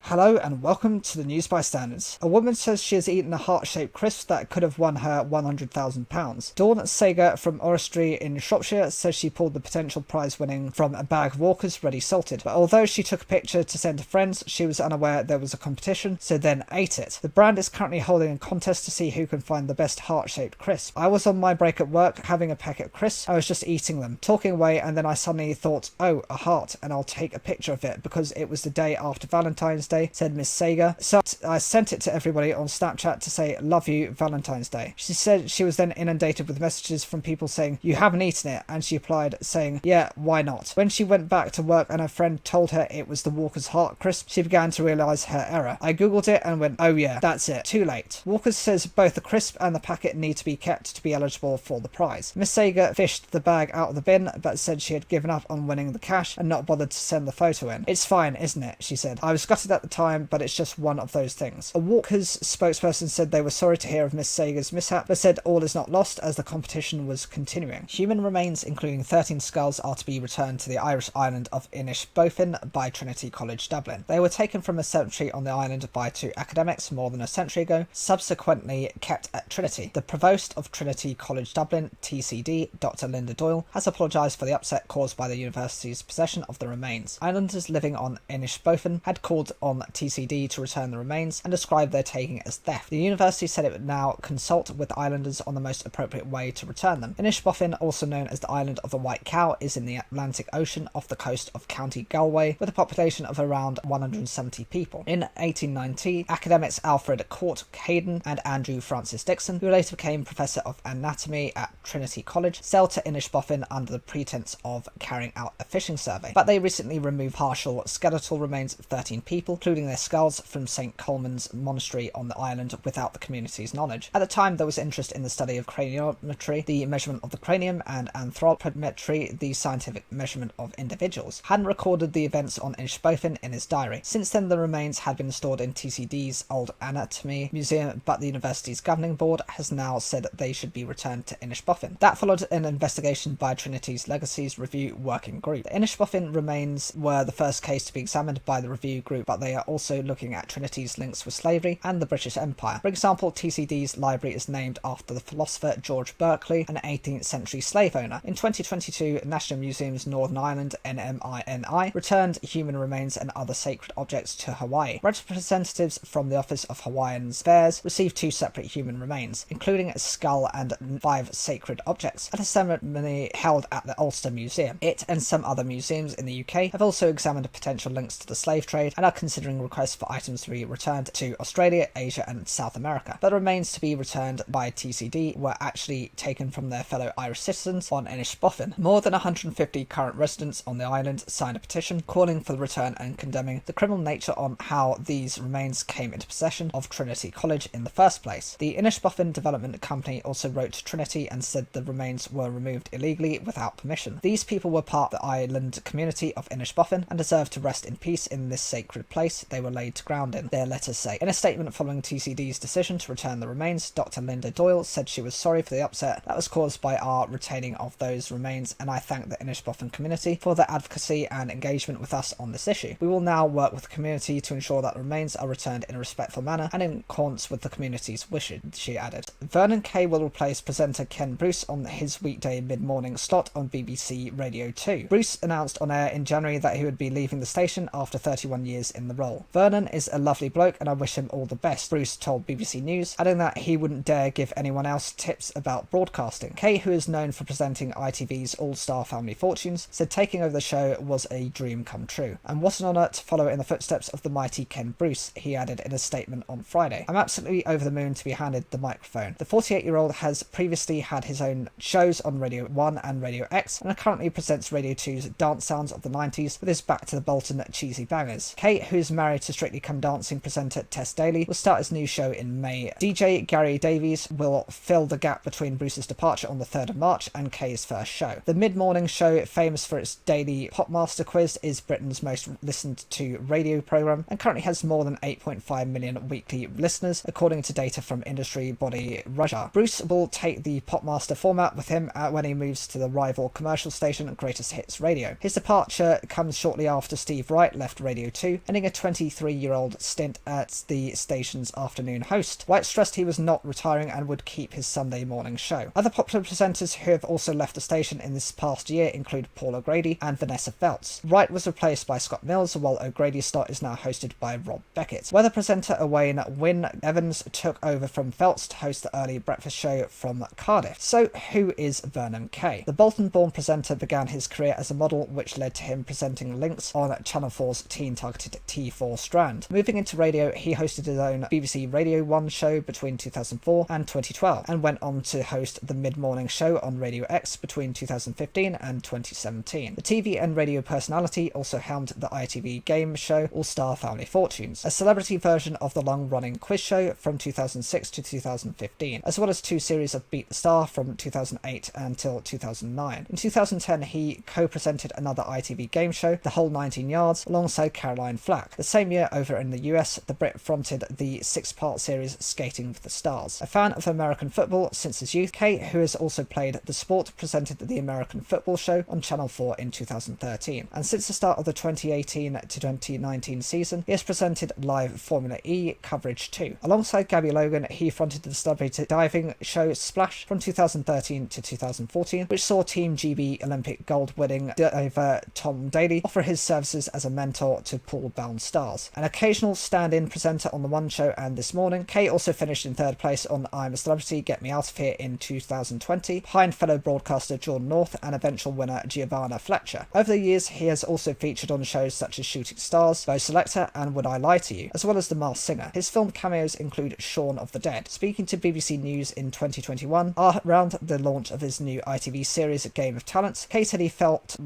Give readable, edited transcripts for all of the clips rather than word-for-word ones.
Hello and welcome to the News by Standards. A woman says she has eaten a heart-shaped crisp that could have won her £100,000. Dawn Sager from Orrery in Shropshire says she pulled the potential prize winning from a bag of Walker's Ready Salted, but although she took a picture to send to friends, she was unaware there was a competition, so then ate it. The brand is currently holding a contest to see who can find the best heart-shaped crisp. I was on my break at work having a packet of crisps. I was just eating them, talking away, and then I suddenly thought, oh, a heart, and I'll take a picture of it because it was the day after Valentine's Day, said Miss Sager. So I sent it to everybody on Snapchat to say, love you, Valentine's Day. She said she was then inundated with messages from people saying, you haven't eaten it, and she replied saying, yeah, why not? When she went back to work and her friend told her it was the Walker's Heart Crisp, she began to realise her error. I googled it and went, oh yeah, that's it, too late. Walker's says both the crisp and the packet need to be kept to be eligible for the prize. Miss Sager fished the bag out of the bin, but said she had given up on winning the cash and not bothered to send the photo in. It's fine, isn't it? She said. I was gutted at the time, but it's just one of those things. A Walker's spokesperson said they were sorry to hear of Miss Sager's mishap, but said all is not lost as the competition was continuing. Human remains, including 13 skulls, are to be returned to the Irish island of Inishbofin by Trinity College Dublin. They were taken from a cemetery on the island by two academics more than a century ago, subsequently kept at Trinity. The Provost of Trinity College Dublin, TCD, Dr. Linda Doyle, has apologised for the upset caused by the university's possession of the remains. Islanders living on Inishbofin had called on TCD to return the remains and described their taking as theft. The university said it would now consult with islanders on the most appropriate way to return them. Inishbofin, also known as the Island of the White Cow, is in the Atlantic Ocean off the coast of County Galway, with a population of around 170 people. In 1890, academics Alfred Court Hayden and Andrew Francis Dixon, who later became Professor of Anatomy at Trinity College, sailed to Inishbofin under the pretense of carrying out a fishing survey, but they recently removed partial skeletal remains of 13 people, including their skulls, from St. Coleman's Monastery on the island without the community's knowledge. At the time, there was interest in the study of craniometry, the measurement of the cranium, and anthropometry, the scientific measurement of individuals. Hadn't recorded the events on Inishbofin in his diary. Since then, the remains had been stored in TCD's Old Anatomy Museum, but the university's governing board has now said that they should be returned to Inishbofin. That followed an investigation by Trinity's Legacies Review Working Group. The Inishbofin remains were the first case to be examined by the review group, but they are also looking at Trinity's links with slavery and the British Empire. For example, TCD's library is named after the philosopher George Berkeley, an 18th century slave owner. In 2022, National Museum's Northern Ireland (NMINI) returned human remains and other sacred objects to Hawaii. Representatives from the Office of Hawaiian Affairs received two separate human remains, including a skull and 5 sacred objects, at a ceremony held at the Ulster Museum. It and some other museums in the UK have also examined potential links to the slave trade and are considering requests for items to be returned to Australia, Asia and South America. But the remains to be returned by TCD were actually taken from their fellow Irish citizens on Inishbofin. More than 150 current residents on the island signed a petition calling for the return and condemning the criminal nature on how these remains came into possession of Trinity College in the first place. The Inishbofin Development Company also wrote to Trinity and said the remains were removed illegally without permission. These people were part of the island community of Inishbofin and deserve to rest in peace in this sacred place they were laid to ground in, their letters say. In a statement following TCD's decision to return the remains, Dr. Linda Doyle said she was sorry for the upset that was caused by our retaining of those remains, and I thank the Inishbofin community for their advocacy and engagement with us on this issue. We will now work with the community to ensure that the remains are returned in a respectful manner and in accordance with the community's wishes, she added. Vernon Kay will replace presenter Ken Bruce on his weekday mid-morning slot on BBC Radio 2. Bruce announced on air in January that he would be leaving the station after 31 years in the role. Vernon is a lovely bloke and I wish him all the best, Bruce told BBC News, adding that he wouldn't dare give anyone else tips about broadcasting. Kay, who is known for presenting ITV's All-Star Family Fortunes, said taking over the show was a dream come true. And what an honour to follow in the footsteps of the mighty Ken Bruce, he added in a statement on Friday. I'm absolutely over the moon to be handed the microphone. The 48-year-old has previously had his own shows on Radio 1 and Radio X and currently presents Radio 2's Dance Sounds of the 90s with his back to the Bolton cheesy bangers. Kate, who's married to Strictly Come Dancing presenter Tess Daly, will start his new show in May. DJ Gary Davies will fill the gap between Bruce's departure on the 3rd of March and Kay's first show. The mid-morning show, famous for its daily Popmaster quiz, is Britain's most listened to radio programme and currently has more than 8.5 million weekly listeners, according to data from industry body Raja. Bruce will take the Popmaster format with him when he moves to the rival commercial station Greatest Hits Radio. His departure comes shortly after Steve Wright left Radio 2, ending a 23-year-old stint at the station's afternoon host. White stressed he was not retiring and would keep his Sunday morning show. Other popular presenters who have also left the station in this past year include Paul O'Grady and Vanessa Feltz. Wright was replaced by Scott Mills, while O'Grady's slot is now hosted by Rob Beckett. Weather presenter Owain Wynne Evans took over from Feltz to host the early breakfast show from Cardiff. So who is Vernon Kay? The Bolton-born presenter began his career as a model, which led to him presenting Links on Channel 4's teen-targeted T4 strand. Moving into radio, he hosted his own BBC Radio 1 show between 2004 and 2012, and went on to host the mid-morning show on Radio X between 2015 and 2017. The TV and radio personality also helmed the ITV game show All-Star Family Fortunes, a celebrity version of the long-running quiz show from 2006 to 2015, as well as two series of Beat the Star from 2008 until 2009. In 2010, he co-presented another ITV game show, The Whole 19 Yards, alongside Caroline Flack. The same year, over in the US, the Brit fronted the six-part series Skating with the Stars. A fan of American football since his youth, Kay, who has also played the sport, presented the American Football Show on Channel 4 in 2013. And since the start of the 2018 to 2019 season, he has presented live Formula E coverage too. Alongside Gabby Logan, he fronted the celebrity diving show Splash from 2013 to 2014, which saw Team GB Olympic gold-winning diver Tom Daley offer his services as a mentor to pool-bound stars. An occasional stand-in presenter on The One Show and This Morning, Kay also finished in third place on I'm a Celebrity, Get Me Out of Here in 2020, behind fellow broadcaster Jordan North and eventual winner Giovanna Fletcher. Over the years, he has also featured on shows such as Shooting Stars, Bo Selector, and Would I Lie to You, as well as The Masked Singer. His film cameos include Shaun of the Dead. Speaking to BBC News in 2021, around the launch of his new ITV series Game of Talents, Kay said he felt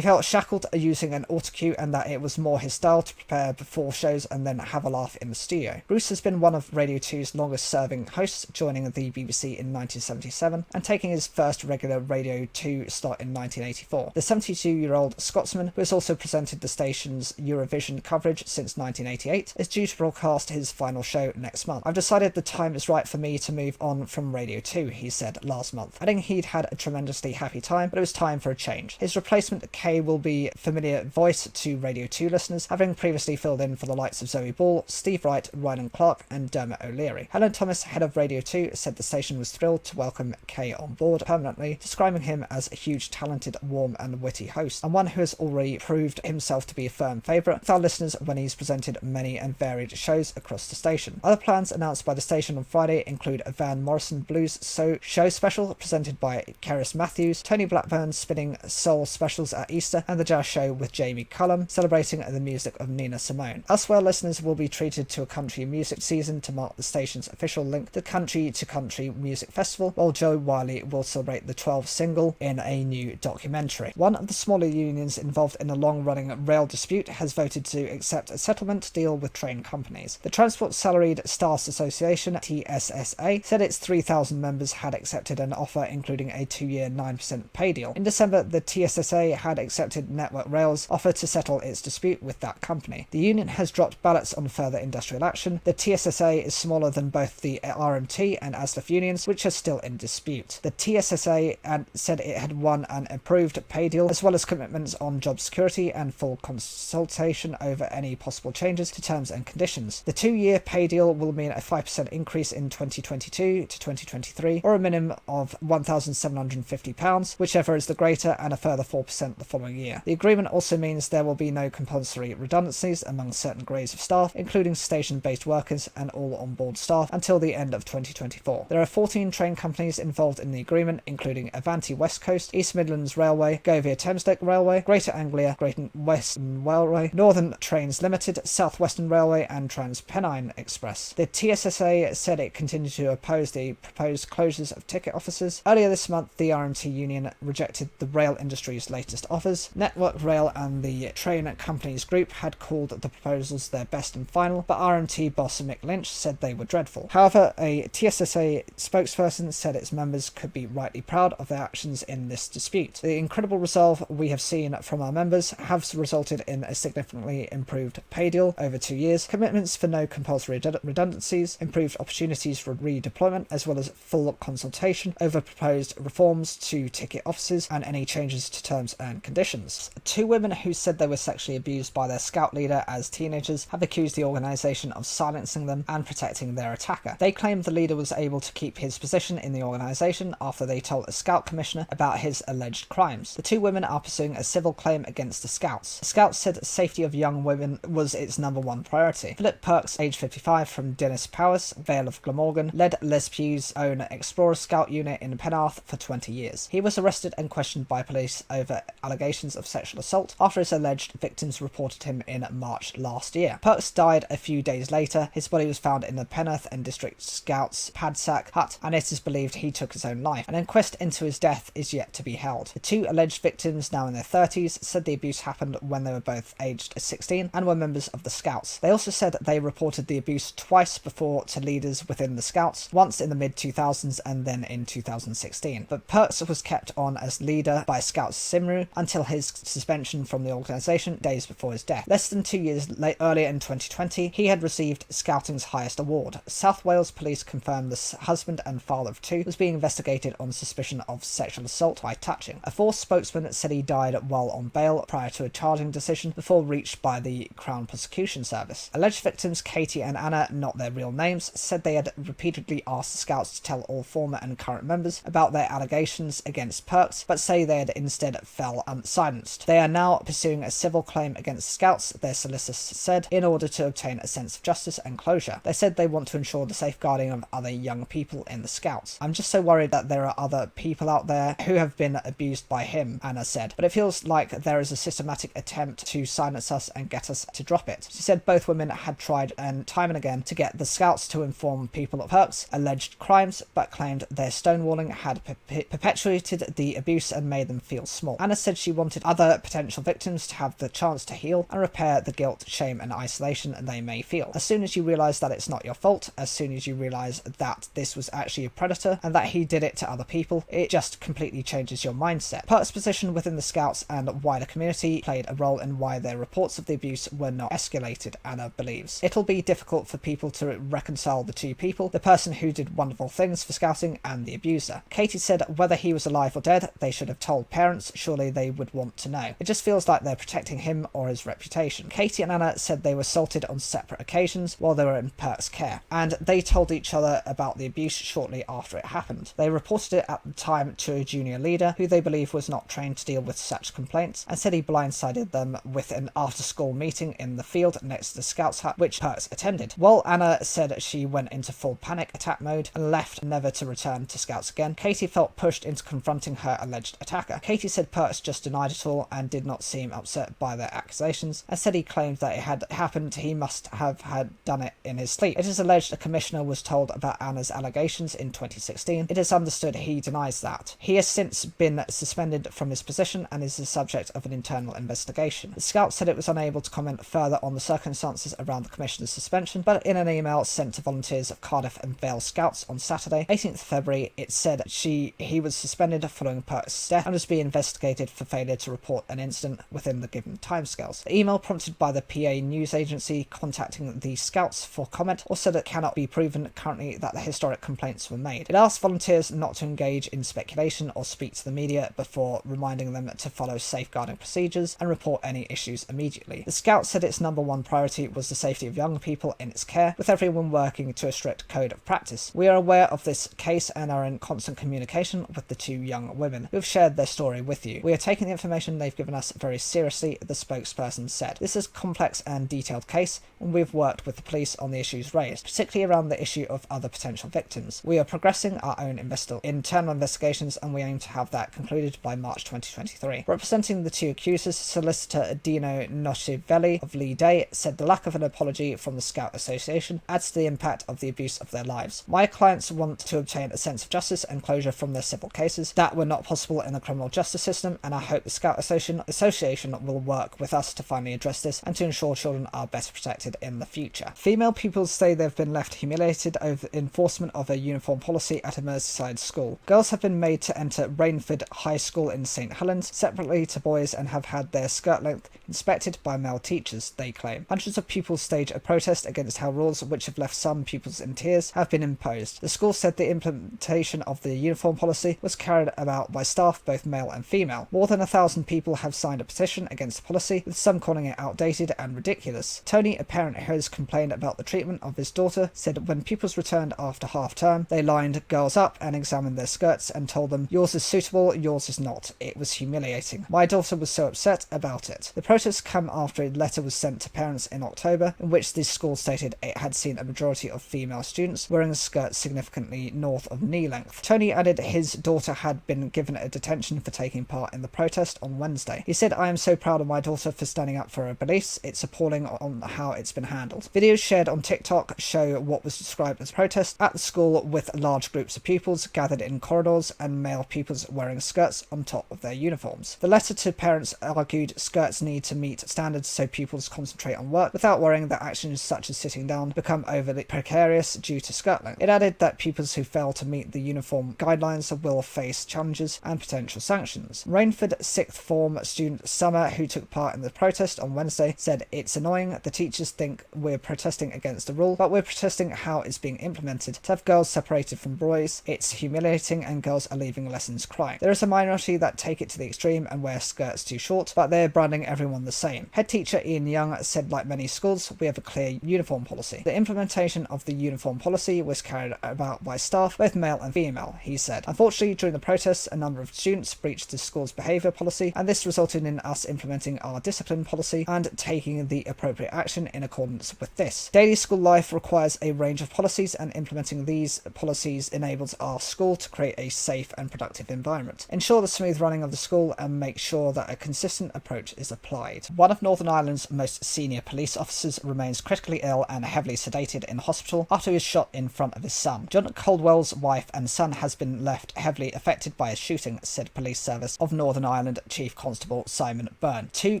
shackled using an autocue and that it was more his style to prepare before shows and then have a laugh in the studio. Bruce has been one of Radio 2's longest-serving hosts, joining the BBC in 1977 and taking his first regular Radio 2 slot in 1984. The 72-year-old Scotsman, who has also presented the station's Eurovision coverage since 1988, is due to broadcast his final show next month. I've decided the time is right for me to move on from Radio 2, he said last month, adding he'd had a tremendously happy time, but it was time for a change. His replacement, Kay, will be a familiar voice to Radio 2 listeners, having previously filled in for the likes of Zoe Ball, Steve Wright, Ryan Clark, and Dermot O'Leary. Helen Thomas, head of Radio 2, said the station was thrilled to welcome Kay on board permanently, describing him as a huge, talented, warm, and witty host, and one who has already proved himself to be a firm favourite with our listeners when he's presented many and varied shows across the station. Other plans announced by the station on Friday include a Van Morrison Blues show special presented by Keris Matthews, Tony Blackburn spinning soul specials at Easter, and the jazz show with Jamie Cullum celebrating the music of Nina Simone. Elsewhere, listeners will be treated to a country music season to mark the station's official link to Country Music Festival, while Joe Wiley will celebrate the 12th single in a new documentary. One of the smaller unions involved in a long-running rail dispute has voted to accept a settlement deal with train companies. The Transport Salaried Staffs Association, TSSA, said its 3,000 members had accepted an offer including a 2-year 9% pay deal. In December, the TSSA had accepted Network Rail's offer to settle its dispute with that company. The union has dropped ballots on further industrial action. The TSSA is smaller than both the RMT and ASLEF unions, which are still in dispute. The TSSA said it had won an approved pay deal, as well as commitments on job security and full consultation over any possible changes to terms and conditions. The 2-year pay deal will mean a 5% increase in 2022 to 2023, or a minimum of £1,750, whichever is the greater, and a further 4% the following year. The agreement also means there will be no compulsory redundancies among certain grades of staff, including station-based workers and all on-board staff, until the end of 2024. There are 14 train companies involved in the agreement, including Avanti West Coast, East Midlands Railway, Govia Thameslink Railway, Greater Anglia, Greater Western Railway, Northern Trains Limited, South Western Railway, and TransPennine Express. The TSSA said it continued to oppose the proposed closures of ticket offices. Earlier this month, the RMT union rejected the rail industry's latest offers. Network Rail and the Train Companies Group had called the proposals their best and final, but RMT boss Mick Lynch said they were dreadful. However, a TSSA spokesperson said its members could be rightly proud of their actions in this dispute. The incredible resolve we have seen from our members has resulted in a significantly improved pay deal over 2 years, commitments for no compulsory redundancies, improved opportunities for redeployment, as well as full consultation over proposed reforms to ticket offices and any changes to terms and conditions. 2 women who said they were sexually abused by their scout leader Sega as teenagers have accused the organization of silencing them and protecting their attacker. They claim the leader was able to keep his position in the organization after they told a scout commissioner about his alleged crimes. The two women are pursuing a civil claim against the scouts. The scouts said safety of young women was its #1 priority. Philip Perks, age 55, from Dennis Powers, Vale of Glamorgan, led Les Pugh's own Explorer Scout unit in Penarth for 20 years. He was arrested and questioned by police over allegations of sexual assault after his alleged victims reported him in March last year. Perks died a few days later. His body was found in the Penarth and District Scouts Padsack hut, and it is believed he took his own life. An inquest into his death is yet to be held. The two alleged victims, now in their 30s, said the abuse happened when they were both aged 16 and were members of the Scouts. They also said they reported the abuse twice before to leaders within the Scouts, once in the mid-2000s and then in 2016. But Perks was kept on as leader by Scouts Simru until his suspension from the organisation days before his death. Less than 2 years earlier in 2020, he had received Scouting's highest award. South Wales police confirmed the husband and father of two was being investigated on suspicion of sexual assault by touching. A Force spokesman said he died while on bail prior to a charging decision before reached by the Crown Prosecution Service. Alleged victims Katie and Anna, not their real names, said they had repeatedly asked the Scouts to tell all former and current members about their allegations against Perks, but say they had instead fell unsilenced. They are now pursuing a civil claim against Scouts, their solicitors said, in order to obtain a sense of justice and closure. They said they want to ensure the safeguarding of other young people in the Scouts. I'm just so worried that there are other people out there who have been abused by him, Anna said, but it feels like there is a systematic attempt to silence us and get us to drop it. She said both women had tried time and again to get the Scouts to inform people of Perks' alleged crimes, but claimed their stonewalling had perpetuated the abuse and made them feel small. Anna said she wanted other potential victims to have the chance to heal and repair the guilt, shame and isolation they may feel. As soon as you realise that it's not your fault, as soon as you realise that this was actually a predator and that he did it to other people, it just completely changes your mindset. Perks' position within the Scouts and wider community played a role in why their reports of the abuse were not escalated, Anna believes. It'll be difficult for people to reconcile the two people, the person who did wonderful things for Scouting and the abuser. Katie said whether he was alive or dead, they should have told parents, surely they would want to know. It just feels like they're protecting him or his reputation. Katie and Anna said they were assaulted on separate occasions while they were in Perks' care, and they told each other about the abuse shortly after it happened. They reported it at the time to a junior leader who they believe was not trained to deal with such complaints, and said he blindsided them with an after-school meeting in the field next to the Scouts hut, which Perks attended. While Anna said she went into full panic attack mode and left, never to return to Scouts again, Katie felt pushed into confronting her alleged attacker. Katie said Perks just denied it all and did not seem upset by their accusations, and said he claimed that it had happened, he must have had done it in his sleep. It is alleged a commissioner was told about Anna's allegations in 2016. It is understood he denies that. He has since been suspended from his position and is the subject of an internal investigation. The Scouts said it was unable to comment further on the circumstances around the commissioner's suspension, but in an email sent to volunteers of Cardiff and Vale Scouts on Saturday, 18th February, it said he was suspended following Perks' death and was being investigated for failure to report an incident within the given timescales. The email, prompted by the PA news agency contacting the Scouts for comment, also that it cannot be proven currently that the historic complaints were made. It asked volunteers not to engage in speculation or speak to the media before reminding them to follow safeguarding procedures and report any issues immediately. The Scouts said its #1 priority was the safety of young people in its care, with everyone working to a strict code of practice. We are aware of this case and are in constant communication with the two young women who have shared their story with you. We are taking the information they've given us very seriously, the spokesperson said. This is a complex and detailed case, and we've worked with the police on the issues raised, particularly around the issue of other potential victims. We are progressing our own internal investigations, and we aim to have that concluded by March 2023. Representing the two accusers, solicitor Dino Noscivelli of Lee Day said the lack of an apology from the Scout Association adds to the impact of the abuse of their lives. My clients want to obtain a sense of justice and closure from their civil cases that were not possible in the criminal justice system, and I hope the Scout Association will work with us to finally address this and to ensure children are better protected in the future. Female pupils say they've been left humiliated over enforcement of a uniform policy at a Merseyside school. Girls have been made to enter Rainford High School in St Helens separately to boys and have had their skirt length inspected by male teachers, they claim. Hundreds of pupils stage a protest against how rules, which have left some pupils in tears, have been imposed. The school said the implementation of the uniform policy was carried out by staff, both male and female. More than 1,000 people have signed a petition against the policy, with some calling it outdated outdated and ridiculous. Tony, a parent who has complained about the treatment of his daughter, said when pupils returned after half-term, they lined girls up and examined their skirts and told them, "Yours is suitable, yours is not." It was humiliating. My daughter was so upset about it. The protests come after a letter was sent to parents in October, in which the school stated it had seen a majority of female students wearing skirts significantly north of knee length. Tony added his daughter had been given a detention for taking part in the protest on Wednesday. He said, "I am so proud of my daughter for standing up for her beliefs. It's appalling on how it's been handled." Videos shared on TikTok show what was described as protest at the school, with large groups of pupils gathered in corridors and male pupils wearing skirts on top of their uniforms. The letter to parents argued skirts need to meet standards so pupils concentrate on work without worrying that actions such as sitting down become overly precarious due to skirt length. It added that pupils who fail to meet the uniform guidelines will face challenges and potential sanctions. Rainford sixth form student Summer, who took part in the protest on Wednesday, said, "It's annoying. The teachers think we're protesting against the rule, but we're protesting how it's being implemented. To have girls separated from boys, it's humiliating and girls are leaving lessons crying. There is a minority that take it to the extreme and wear skirts too short, but they're branding everyone the same." Head teacher Ian Young said, "Like many schools, we have a clear uniform policy. The implementation of the uniform policy was carried out by staff, both male and female," he said. "Unfortunately, during the protests, a number of students breached the school's behaviour policy, and this resulted in us implementing our discipline policy and taking the appropriate action in accordance with this. Daily school life requires a range of policies, and implementing these policies enables our school to create a safe and productive environment, ensure the smooth running of the school, and make sure that a consistent approach is applied." One of Northern Ireland's most senior police officers remains critically ill and heavily sedated in hospital after he was shot in front of his son. John Caldwell's wife and son has been left heavily affected by a shooting, said Police Service of Northern Ireland Chief Constable Simon Byrne. Two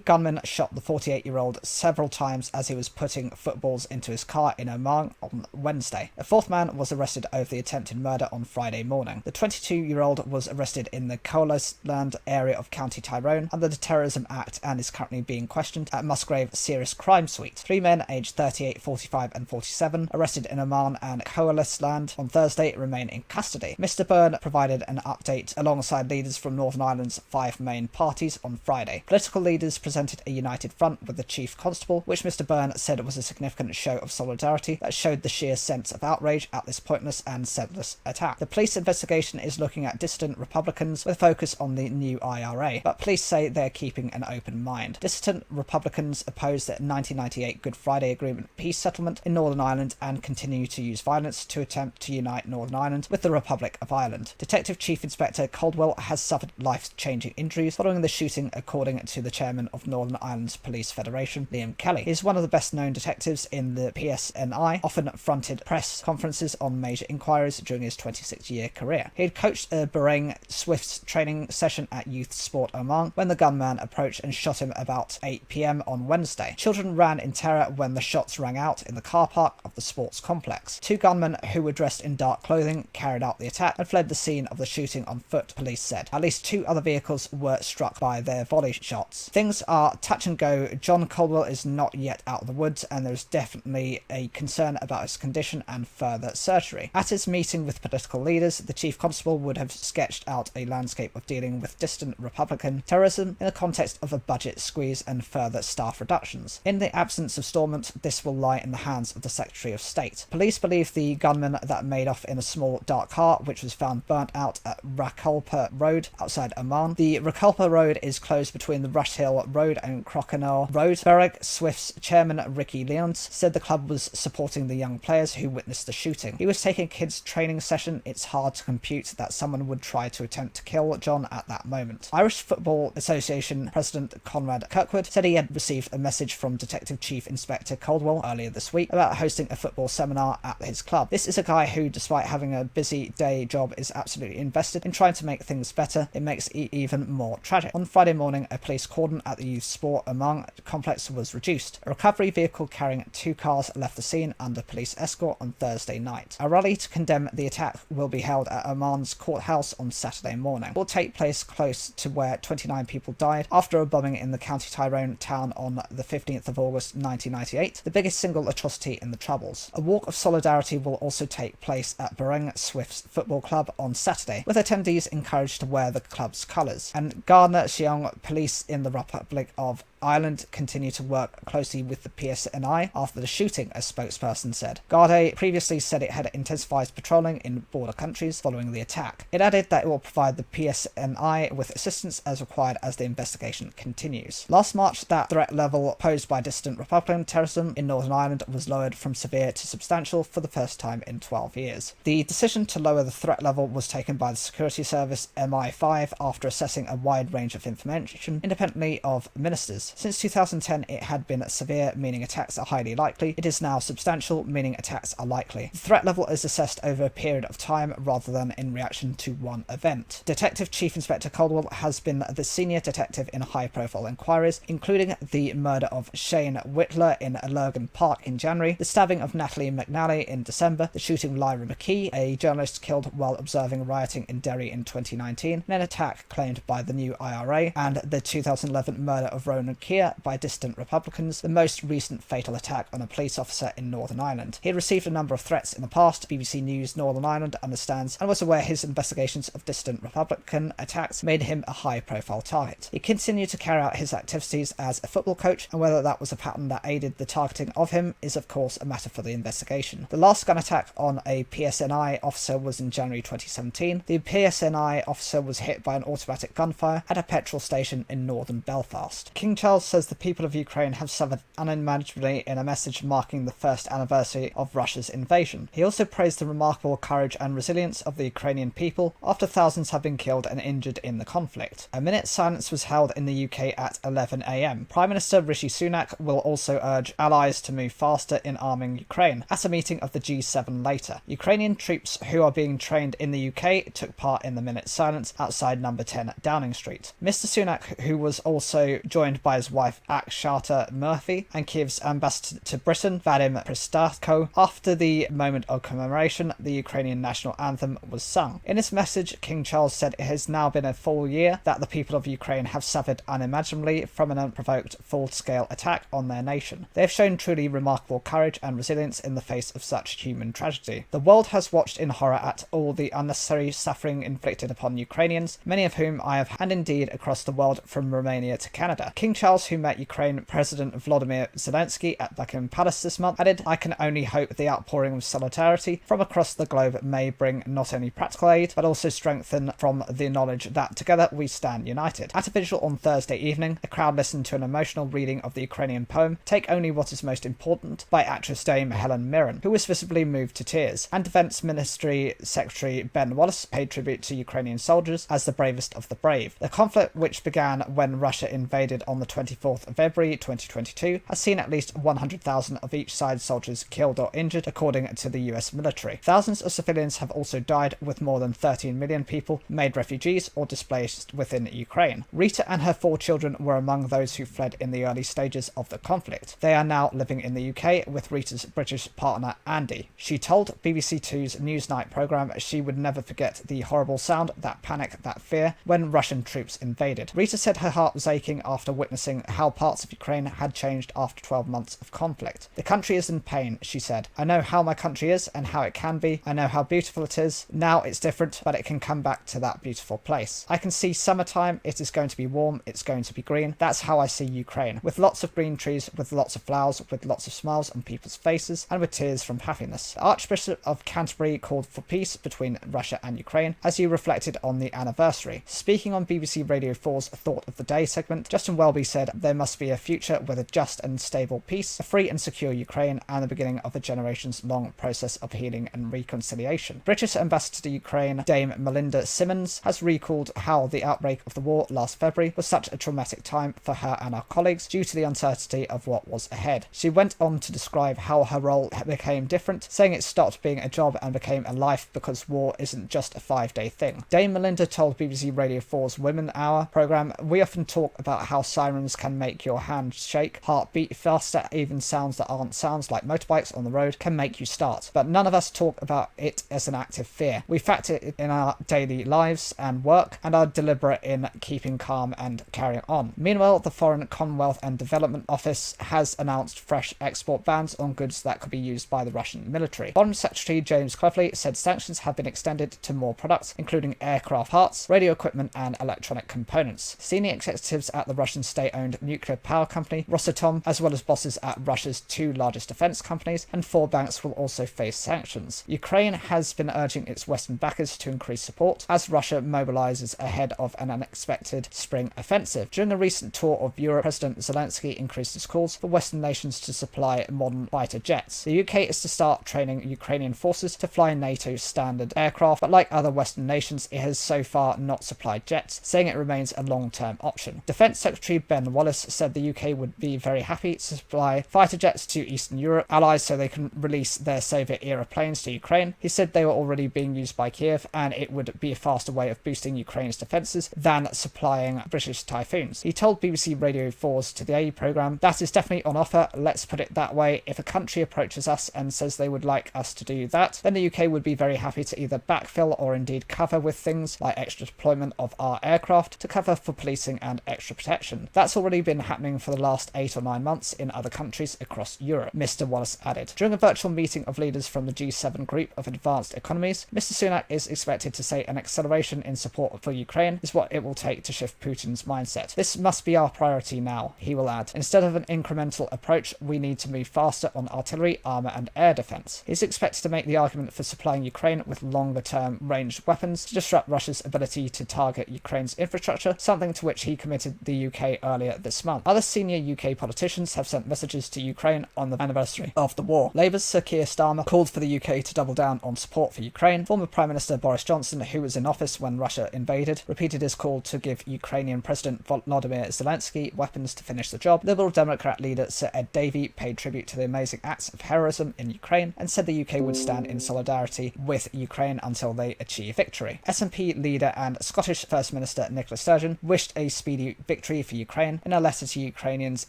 gunmen shot the 48-year-old several times as he was putting footballs into his car in Oman on Wednesday. A fourth man was arrested over the attempted murder on Friday morning. The 22-year-old was arrested in the Coalisland area of County Tyrone under the Terrorism Act and is currently being questioned at Musgrave Serious Crime Suite. Three men aged 38, 45 and 47 arrested in Oman and Coalisland on Thursday remain in custody. Mr. Byrne provided an update alongside leaders from Northern Ireland's five main parties on Friday. Political leaders presented a united front with the Chief Constable, which Mr. Byrne said was a significant show of solidarity that showed the sheer sense of outrage at this pointless and senseless attack. The police investigation is looking at dissident Republicans with focus on the new IRA, but police say they're keeping an open mind. Dissident Republicans oppose the 1998 Good Friday Agreement peace settlement in Northern Ireland and continue to use violence to attempt to unite Northern Ireland with the Republic of Ireland. Detective Chief Inspector Caldwell has suffered life-changing injuries following the shooting, according to the chairman of Northern Ireland's Police Federation, Liam Kelly. He is one of the best-known detectives in the PSNI, often fronted press conferences on major inquiries during his 26-year career. He had coached a Bahrain Swift's training session at Youth Sport Oman when the gunman approached and shot him about 8 p.m. on Wednesday. Children ran in terror when the shots rang out in the car park of the sports complex. Two gunmen who were dressed in dark clothing carried out the attack and fled the scene of the shooting on foot, police said. At least two other vehicles were struck by their volley shots. Things are touch and go. John Caldwell is not yet out of the woods, and there's definitely a concern about his condition and further surgery. At his meeting with political leaders, the Chief Constable would have sketched out a landscape of dealing with distant Republican terrorism in the context of a budget squeeze and further staff reductions. In the absence of Stormont, this will lie in the hands of the Secretary of State. Police believe the gunman that made off in a small dark car, which was found burnt out at Rakalpa Road outside Oman. The Rakalpa Road is closed between the Rush Hill Road and Crokinole Road. Berwick Swift's chairman Ricky Leons said the club was supporting the young players who witnessed the shooting. He was taking a kids' training session. It's hard to compute that someone would try to attempt to kill John at that moment. Irish Football Association President Conrad Kirkwood said he had received a message from Detective Chief Inspector Caldwell earlier this week about hosting a football seminar at his club. This is a guy who, despite having a busy day job, is absolutely invested in trying to make things better. It makes it even more tragic. On Friday morning, a police cordon at the Youth Sport Oman complex was reduced. A recovery vehicle carrying two cars left the scene under police escort on Thursday night. A rally to condemn the attack will be held at Oman's courthouse on Saturday morning. It will take place close to where 29 people died after a bombing in the County Tyrone town on the 15th of August 1998, the biggest single atrocity in the Troubles. A walk of solidarity will also take place at Bahrain Swift's football club on Saturday, with attendees encouraged to wear the club's colours. And Gardner Xiong police in the Republic of Ireland continue to work closely with the PSNI after the shooting, a spokesperson said. Garda previously said it had intensified patrolling in border countries following the attack. It added that it will provide the PSNI with assistance as required as the investigation continues. Last March, that threat level posed by dissident Republican terrorism in Northern Ireland was lowered from severe to substantial for the first time in 12 years. The decision to lower the threat level was taken by the security service MI5 after assessing a wide range of information independently of ministers. Since 2010, it had been severe, meaning attacks are highly likely. It is now substantial, meaning attacks are likely. The threat level is assessed over a period of time rather than in reaction to one event. Detective Chief Inspector Caldwell has been the senior detective in high-profile inquiries, including the murder of Shane Whitler in Lurgan Park in January, the stabbing of Natalie McNally in December, the shooting of Lyra McKee, a journalist killed while observing rioting in Derry in 2019, and an attack claimed by the new IRA, and the 2011 murder of Ronan Keir by dissident Republicans, the most recent fatal attack on a police officer in Northern Ireland. He had received a number of threats in the past, BBC News Northern Ireland understands, and was aware his investigations of dissident Republican attacks made him a high-profile target. He continued to carry out his activities as a football coach, and whether that was a pattern that aided the targeting of him is of course a matter for the investigation. The last gun attack on a PSNI officer was in January 2017. The PSNI officer was hit by an automatic gunfire at a petrol station in northern Belfast. King Charles says the people of Ukraine have suffered unimaginably in a message marking the first anniversary of Russia's invasion. He also praised the remarkable courage and resilience of the Ukrainian people after thousands have been killed and injured in the conflict. A minute's silence was held in the UK at 11 a.m. Prime Minister Rishi Sunak will also urge allies to move faster in arming Ukraine at a meeting of the G7 later. Ukrainian troops who are being trained in the UK took part in the minute's silence outside number 10 Downing Street. Mr Sunak, who was also joined by his wife Akshata Murphy and Kiev's ambassador to Britain, Vadim Pristatko, after the moment of commemoration, the Ukrainian national anthem was sung. In his message, King Charles said it has now been a full year that the people of Ukraine have suffered unimaginably from an unprovoked full-scale attack on their nation. They have shown truly remarkable courage and resilience in the face of such human tragedy. The world has watched in horror at all the unnecessary suffering inflicted upon Ukrainians, many of whom I have, and indeed across the world from Romania to Canada. King Charles, who met Ukraine President Volodymyr Zelensky at Buckingham Palace this month, added, "I can only hope the outpouring of solidarity from across the globe may bring not only practical aid, but also strengthen from the knowledge that together we stand united." At a vigil on Thursday evening, a crowd listened to an emotional reading of the Ukrainian poem Take Only What Is Most Important by actress Dame Helen Mirren, who was visibly moved to tears, and Defence Ministry Secretary Ben Wallace paid tribute to Ukrainian soldiers as the bravest of the brave. The conflict, which began when Russia invaded on the 24th of February 2022, has seen at least 100,000 of each side's soldiers killed or injured, according to the US military. Thousands of civilians have also died, with more than 13 million people made refugees or displaced within Ukraine. Rita and her 4 children were among those who fled in the early stages of the conflict. They are now living in the UK with Rita's British partner Andy. She told BBC Two's Newsnight programme she would never forget the horrible sound, that panic, that fear, when Russian troops invaded. Rita said her heart was aching after witnessing how parts of Ukraine had changed after 12 months of conflict. "The country is in pain," she said. "I know how my country is and how it can be. I know how beautiful it is. Now it's different, but it can come back to that beautiful place. I can see summertime. It is going to be warm. It's going to be green. That's how I see Ukraine. With lots of green trees, with lots of flowers, with lots of smiles on people's faces, and with tears from happiness." The Archbishop of Canterbury called for peace between Russia and Ukraine as he reflected on the anniversary. Speaking on BBC Radio 4's Thought of the Day segment, Justin Welby said there must be a future with a just and stable peace, a free and secure Ukraine, and the beginning of a generations-long process of healing and reconciliation. British Ambassador to Ukraine Dame Melinda Simmons has recalled how the outbreak of the war last February was such a traumatic time for her and our colleagues due to the uncertainty of what was ahead. She went on to describe how her role became different, saying it stopped being a job and became a life because war isn't just a 5-day thing. Dame Melinda told BBC Radio 4's Women Hour programme, "We often talk about how sirens can make your hand shake, heart beat faster, even sounds that aren't sounds like motorbikes on the road can make you start. But none of us talk about it as an active fear. We factor it in our daily lives and work and are deliberate in keeping calm and carrying on." Meanwhile, the Foreign, Commonwealth and Development Office has announced fresh export bans on goods that could be used by the Russian military. Foreign Secretary James Cleverly said sanctions have been extended to more products, including aircraft parts, radio equipment and electronic components. Senior executives at the Russian state UK-owned nuclear power company, Rosatom, as well as bosses at Russia's two largest defense companies, and 4 banks will also face sanctions. Ukraine has been urging its Western backers to increase support as Russia mobilizes ahead of an unexpected spring offensive. During a recent tour of Europe, President Zelensky increased his calls for Western nations to supply modern fighter jets. The UK is to start training Ukrainian forces to fly NATO standard aircraft, but like other Western nations, it has so far not supplied jets, saying it remains a long-term option. Defense Secretary Ben Wallace said the UK would be very happy to supply fighter jets to Eastern Europe allies so they can release their Soviet-era planes to Ukraine. He said they were already being used by Kiev, and it would be a faster way of boosting Ukraine's defences than supplying British Typhoons. He told BBC Radio 4's Today programme, "That is definitely on offer, let's put it that way. If a country approaches us and says they would like us to do that, then the UK would be very happy to either backfill or indeed cover with things like extra deployment of our aircraft to cover for policing and extra protection. That's already been happening for the last 8 or 9 months in other countries across Europe," Mr Wallace added. During a virtual meeting of leaders from the G7 group of advanced economies, Mr Sunak is expected to say an acceleration in support for Ukraine is what it will take to shift Putin's mindset. "This must be our priority now," he will add. "Instead of an incremental approach, we need to move faster on artillery, armour and air defence." He's expected to make the argument for supplying Ukraine with longer-term range weapons to disrupt Russia's ability to target Ukraine's infrastructure, something to which he committed the UK earlier this month. Other senior UK politicians have sent messages to Ukraine on the anniversary of the war. Labour's Sir Keir Starmer called for the UK to double down on support for Ukraine. Former Prime Minister Boris Johnson, who was in office when Russia invaded, repeated his call to give Ukrainian President Volodymyr Zelensky weapons to finish the job. Liberal Democrat leader Sir Ed Davey paid tribute to the amazing acts of heroism in Ukraine and said the UK would stand in solidarity with Ukraine until they achieve victory. SNP leader and Scottish First Minister Nicola Sturgeon wished a speedy victory for Ukraine in a letter to Ukrainians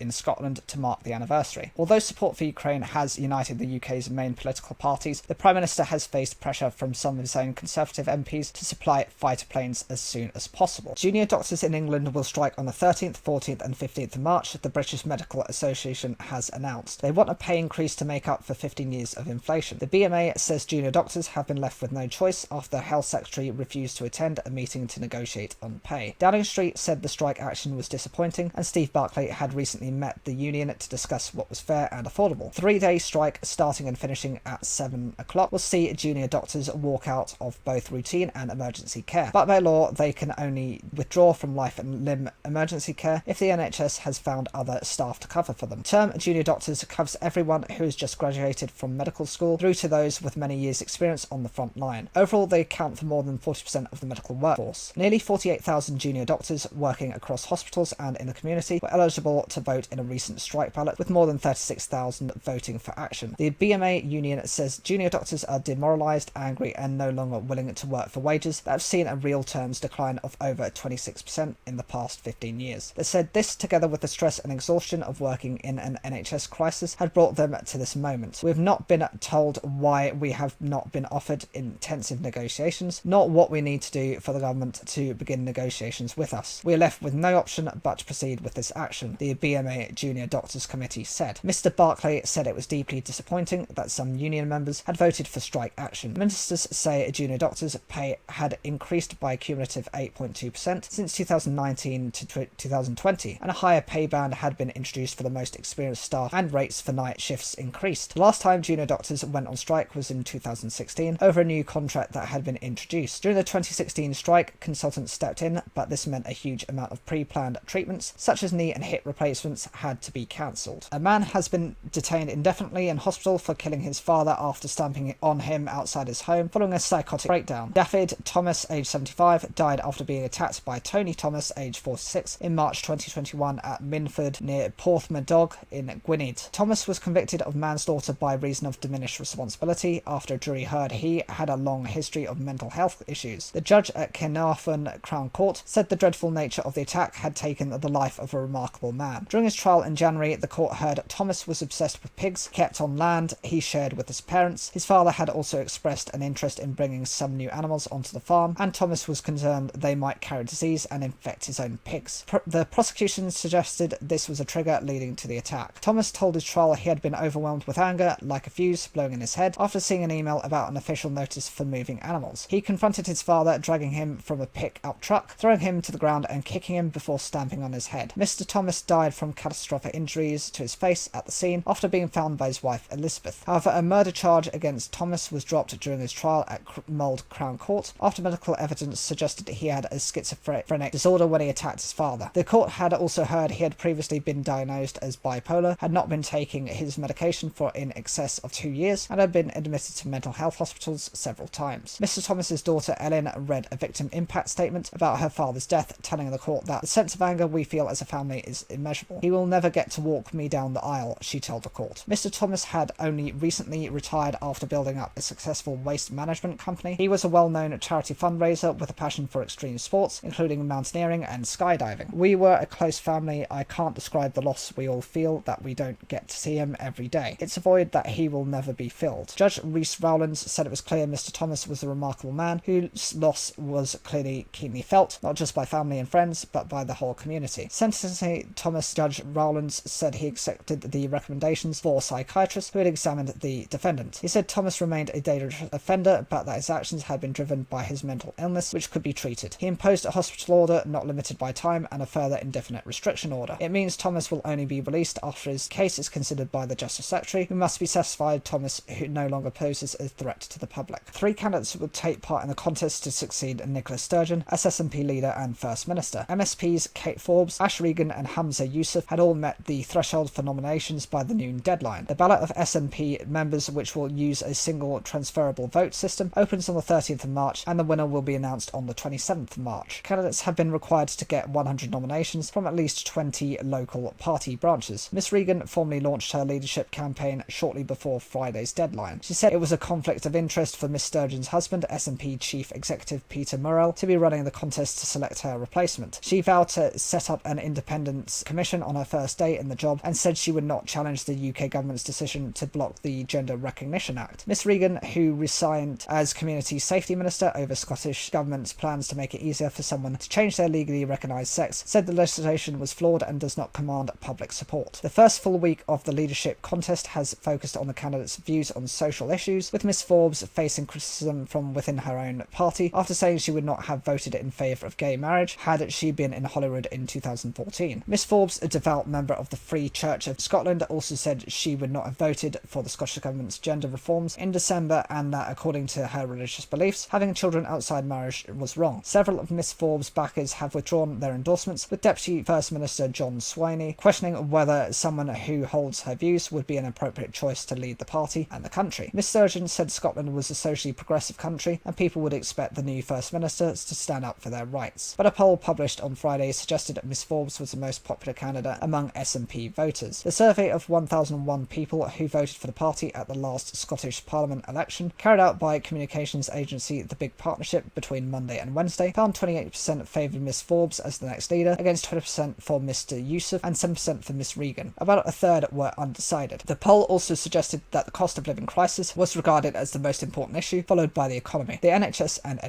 in Scotland to mark the anniversary. Although support for Ukraine has united the UK's main political parties, the Prime Minister has faced pressure from some of his own Conservative MPs to supply fighter planes as soon as possible. Junior doctors in England will strike on the 13th, 14th and 15th of March, the British Medical Association has announced. They want a pay increase to make up for 15 years of inflation. The BMA says junior doctors have been left with no choice after the Health Secretary refused to attend a meeting to negotiate on pay. Downing Street said the strike action was disappointing, and Steve Barclay had recently met the union to discuss what was fair and affordable. 3-day strike starting and finishing at 7 o'clock will see junior doctors walk out of both routine and emergency care, but by law they can only withdraw from life and limb emergency care if the NHS has found other staff to cover for them. The term junior doctors covers everyone who has just graduated from medical school through to those with many years experience on the front line. Overall, they account for more than 40% of the medical workforce. Nearly 48,000 junior doctors working across hospitals and in the community were eligible to vote in a recent strike ballot, with more than 36,000 voting for action. The BMA union says junior doctors are demoralised, angry and no longer willing to work for wages that have seen a real terms decline of over 26% in the past 15 years. They said this, together with the stress and exhaustion of working in an NHS crisis, had brought them to this moment. We have not been told why we have not been offered intensive negotiations, not what we need to do for the government to begin negotiations with us. We are left with no option but to proceed with this action, the BMA Junior Doctors Committee said. Mr Barclay said it was deeply disappointing that some union members had voted for strike action. Ministers say junior doctors' pay had increased by a cumulative 8.2% since 2019 to 2020, and a higher pay band had been introduced for the most experienced staff, and rates for night shifts increased. The last time junior doctors went on strike was in 2016 over a new contract that had been introduced. During the 2016 strike, consultants stepped in, but this meant a huge amount of pre-planned treatments, such as knee and hip replacements, had to be cancelled. A man has been detained indefinitely in hospital for killing his father after stamping on him outside his home following a psychotic breakdown. David Thomas, age 75, died after being attacked by Tony Thomas, age 46, in March 2021 at Minford near Porthmadog in Gwynedd. Thomas was convicted of manslaughter by reason of diminished responsibility after a jury heard he had a long history of mental health issues. The judge at Caernarfon Crown Court said the dreadful nature of the attack had taken the life of a remarkable man. During his trial in January, the court heard Thomas was obsessed with pigs kept on land he shared with his parents. His father had also expressed an interest in bringing some new animals onto the farm, and Thomas was concerned they might carry disease and infect his own pigs. The prosecution suggested this was a trigger leading to the attack. Thomas told his trial he had been overwhelmed with anger, like a fuse blowing in his head, after seeing an email about an official notice for moving animals. He confronted his father, dragging him from a pick-up truck, throwing him to the ground and kicking him before stamping on his his head. Mr. Thomas died from catastrophic injuries to his face at the scene after being found by his wife Elizabeth. However, a murder charge against Thomas was dropped during his trial at Mold Crown Court after medical evidence suggested he had a schizophrenic disorder when he attacked his father. The court had also heard he had previously been diagnosed as bipolar, had not been taking his medication for in excess of 2 years, and had been admitted to mental health hospitals several times. Mr. Thomas's daughter Ellen read a victim impact statement about her father's death, telling the court that the sense of anger we feel as a family is immeasurable. He will never get to walk me down the aisle, she told the court. Mr. Thomas had only recently retired after building up a successful waste management company. He was a well-known charity fundraiser with a passion for extreme sports, including mountaineering and skydiving. We were a close family. I can't describe the loss we all feel that we don't get to see him every day. It's a void that he will never be filled. Judge Reese Rowlands said it was clear Mr. Thomas was a remarkable man whose loss was clearly keenly felt, not just by family and friends, but by the whole community. Sentencing Thomas, Judge Rowlands said he accepted the recommendations for psychiatrists who had examined the defendant. He said Thomas remained a dangerous offender, but that his actions had been driven by his mental illness, which could be treated. He imposed a hospital order not limited by time and a further indefinite restriction order. It means Thomas will only be released after his case is considered by the Justice Secretary, who must be satisfied Thomas who no longer poses a threat to the public. 3 candidates will take part in the contest to succeed Nicola Sturgeon as SNP leader and First Minister. MSPs Kate Forbes, Ash Regan and Hamza Yusuf had all met the threshold for nominations by the noon deadline. The ballot of SNP members, which will use a single transferable vote system, opens on the 30th of March and the winner will be announced on the 27th of March. Candidates have been required to get 100 nominations from at least 20 local party branches. Miss Regan formally launched her leadership campaign shortly before Friday's deadline. She said it was a conflict of interest for Miss Sturgeon's husband, SNP Chief Executive Peter Murrell, to be running the contest to select her replacement. She vowed to set up an independent commission on her first day in the job and said she would not challenge the UK government's decision to block the Gender Recognition Act. Miss Regan, who resigned as Community Safety Minister over Scottish Government's plans to make it easier for someone to change their legally recognised sex, said the legislation was flawed and does not command public support. The first full week of the leadership contest has focused on the candidates' views on social issues, with Miss Forbes facing criticism from within her own party after saying she would not have voted in favour of gay marriage had she been in Holyrood in 2014. Miss Forbes, a devout member of the Free Church of Scotland, also said she would not have voted for the Scottish Government's gender reforms in December and that, according to her religious beliefs, having children outside marriage was wrong. Several of Miss Forbes' backers have withdrawn their endorsements, with Deputy First Minister John Swinney questioning whether someone who holds her views would be an appropriate choice to lead the party and the country. Miss Sturgeon said Scotland was a socially progressive country and people would expect the new First Minister to stand up for their rights. But a poll published on Friday suggested that Miss Forbes was the most popular candidate among SNP voters. The survey of 1,001 people who voted for the party at the last Scottish Parliament election, carried out by communications agency The Big Partnership between Monday and Wednesday, found 28% favoured Miss Forbes as the next leader, against 20% for Mr. Yusuf and 7% for Miss Regan. About a third were undecided. The poll also suggested that the cost of living crisis was regarded as the most important issue, followed by the economy, the NHS and